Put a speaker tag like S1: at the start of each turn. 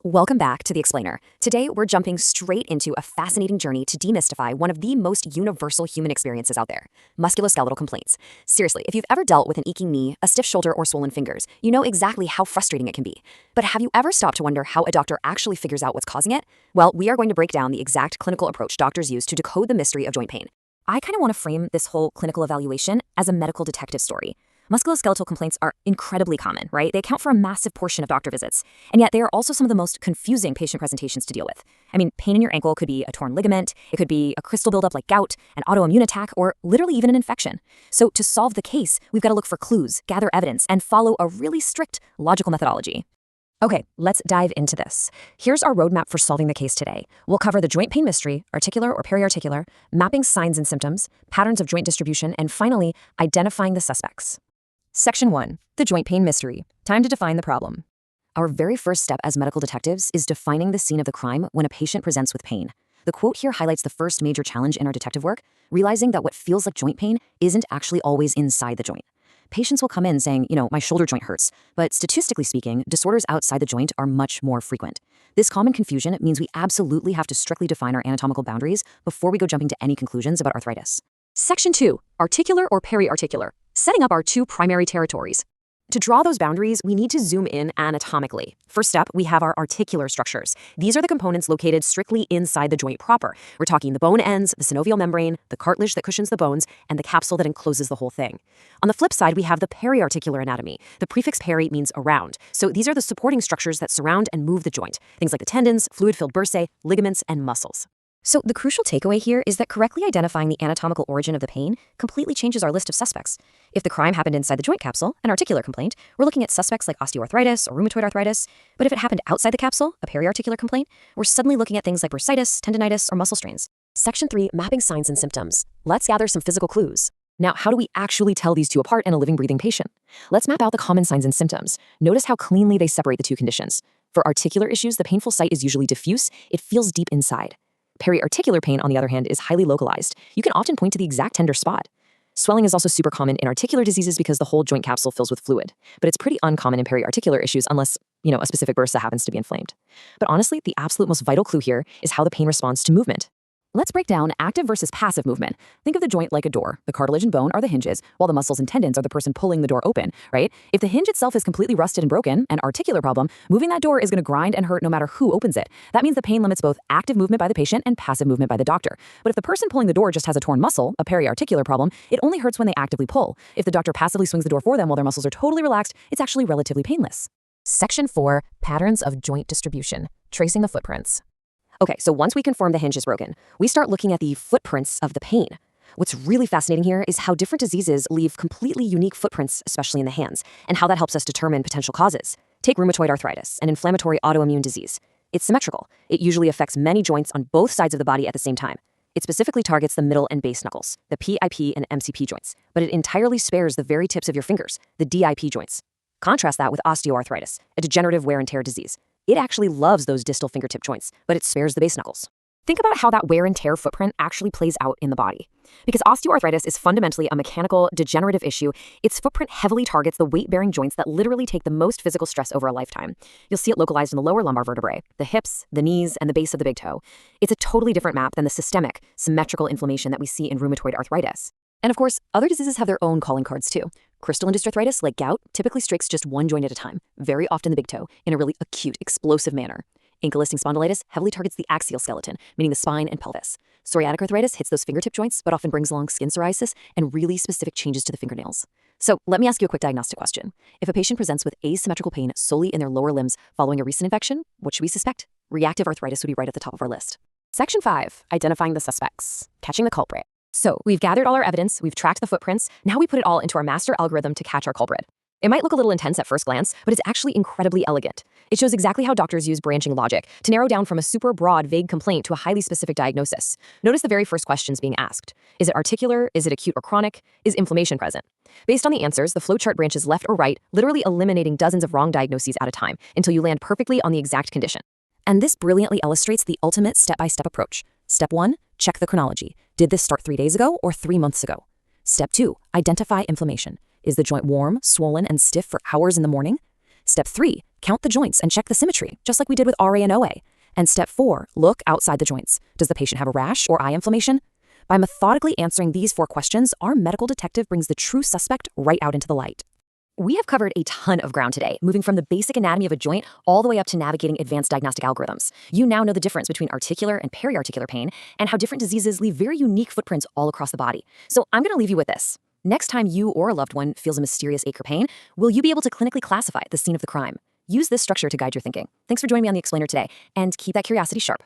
S1: Welcome back to The Explainer. Today, we're jumping straight into a fascinating journey to demystify one of the most universal human experiences out there, musculoskeletal complaints. Seriously, if you've ever dealt with an aching knee, a stiff shoulder, or swollen fingers, you know exactly how frustrating it can be. But have you ever stopped to wonder how a doctor actually figures out what's causing it? Well, we are going to break down the exact clinical approach doctors use to decode the mystery of joint pain. I kind of want to frame this whole clinical evaluation as a medical detective story. Musculoskeletal complaints are incredibly common, right? They account for a massive portion of doctor visits, and yet they are also some of the most confusing patient presentations to deal with. I mean, pain in your ankle could be a torn ligament, it could be a crystal buildup like gout, an autoimmune attack, or literally even an infection. So to solve the case, we've got to look for clues, gather evidence, and follow a really strict logical methodology. Okay, let's dive into this. Here's our roadmap for solving the case today. We'll cover the joint pain mystery, articular or periarticular, mapping signs and symptoms, patterns of joint distribution, and finally, identifying the suspects. Section 1. The joint pain mystery. Time to define the problem. Our very first step as medical detectives is defining the scene of the crime when a patient presents with pain. The quote here highlights the first major challenge in our detective work, realizing that what feels like joint pain isn't actually always inside the joint. Patients will come in saying, my shoulder joint hurts, but statistically speaking, disorders outside the joint are much more frequent. This common confusion means we absolutely have to strictly define our anatomical boundaries before we go jumping to any conclusions about arthritis. Section 2. Articular or periarticular. Setting up our two primary territories. To draw those boundaries, we need to zoom in anatomically. First up, we have our articular structures. These are the components located strictly inside the joint proper. We're talking the bone ends, the synovial membrane, the cartilage that cushions the bones, and the capsule that encloses the whole thing. On the flip side, we have the periarticular anatomy. The prefix peri means around. So these are the supporting structures that surround and move the joint. Things like the tendons, fluid-filled bursae, ligaments, and muscles. So the crucial takeaway here is that correctly identifying the anatomical origin of the pain completely changes our list of suspects. If the crime happened inside the joint capsule, an articular complaint, we're looking at suspects like osteoarthritis or rheumatoid arthritis. But if it happened outside the capsule, a periarticular complaint, we're suddenly looking at things like bursitis, tendinitis, or muscle strains. Section 3, mapping signs and symptoms. Let's gather some physical clues. Now, how do we actually tell these two apart in a living, breathing patient? Let's map out the common signs and symptoms. Notice how cleanly they separate the two conditions. For articular issues, the painful site is usually diffuse. It feels deep inside. Periarticular pain, on the other hand, is highly localized. You can often point to the exact tender spot. Swelling is also super common in articular diseases because the whole joint capsule fills with fluid. But it's pretty uncommon in periarticular issues unless, a specific bursa happens to be inflamed. But honestly, the absolute most vital clue here is how the pain responds to movement. Let's break down active versus passive movement. Think of the joint like a door. The cartilage and bone are the hinges, while the muscles and tendons are the person pulling the door open, right? If the hinge itself is completely rusted and broken, an articular problem, moving that door is going to grind and hurt no matter who opens it. That means the pain limits both active movement by the patient and passive movement by the doctor. But if the person pulling the door just has a torn muscle, a periarticular problem, it only hurts when they actively pull. If the doctor passively swings the door for them while their muscles are totally relaxed, it's actually relatively painless. Section 4. Patterns of joint distribution. Tracing the footprints. Okay, so once we confirm the hinge is broken, we start looking at the footprints of the pain. What's really fascinating here is how different diseases leave completely unique footprints, especially in the hands, and how that helps us determine potential causes. Take rheumatoid arthritis, an inflammatory autoimmune disease. It's symmetrical. It usually affects many joints on both sides of the body at the same time. It specifically targets the middle and base knuckles, the PIP and MCP joints, but it entirely spares the very tips of your fingers, the DIP joints. Contrast that with osteoarthritis, a degenerative wear and tear disease. It actually loves those distal fingertip joints, but it spares the base knuckles. Think about how that wear and tear footprint actually plays out in the body. Because osteoarthritis is fundamentally a mechanical, degenerative issue, its footprint heavily targets the weight-bearing joints that literally take the most physical stress over a lifetime. You'll see it localized in the lower lumbar vertebrae, the hips, the knees, and the base of the big toe. It's a totally different map than the systemic, symmetrical inflammation that we see in rheumatoid arthritis. And of course, other diseases have their own calling cards too. Crystalline dysarthritis, like gout, typically strikes just one joint at a time, very often the big toe, in a really acute, explosive manner. Ankylosing spondylitis heavily targets the axial skeleton, meaning the spine and pelvis. Psoriatic arthritis hits those fingertip joints, but often brings along skin psoriasis and really specific changes to the fingernails. So let me ask you a quick diagnostic question. If a patient presents with asymmetrical pain solely in their lower limbs following a recent infection, what should we suspect? Reactive arthritis would be right at the top of our list. Section 5. Identifying the suspects. Catching the culprit. So we've gathered all our evidence, we've tracked the footprints, now we put it all into our master algorithm to catch our culprit. It might look a little intense at first glance, but it's actually incredibly elegant. It shows exactly how doctors use branching logic to narrow down from a super broad, vague complaint to a highly specific diagnosis. Notice the very first questions being asked. Is it articular? Is it acute or chronic? Is inflammation present? Based on the answers, the flowchart branches left or right, literally eliminating dozens of wrong diagnoses at a time until you land perfectly on the exact condition. And this brilliantly illustrates the ultimate step-by-step approach. Step 1, check the chronology. Did this start 3 days ago or 3 months ago? Step 2, identify inflammation. Is the joint warm, swollen, and stiff for hours in the morning? Step 3, count the joints and check the symmetry, just like we did with RA and OA. And step 4, look outside the joints. Does the patient have a rash or eye inflammation? By methodically answering these 4 questions, our medical detective brings the true suspect right out into the light. We have covered a ton of ground today, moving from the basic anatomy of a joint all the way up to navigating advanced diagnostic algorithms. You now know the difference between articular and periarticular pain and how different diseases leave very unique footprints all across the body. So I'm going to leave you with this. Next time you or a loved one feels a mysterious ache or pain, will you be able to clinically classify the scene of the crime? Use this structure to guide your thinking. Thanks for joining me on The Explainer today, and keep that curiosity sharp.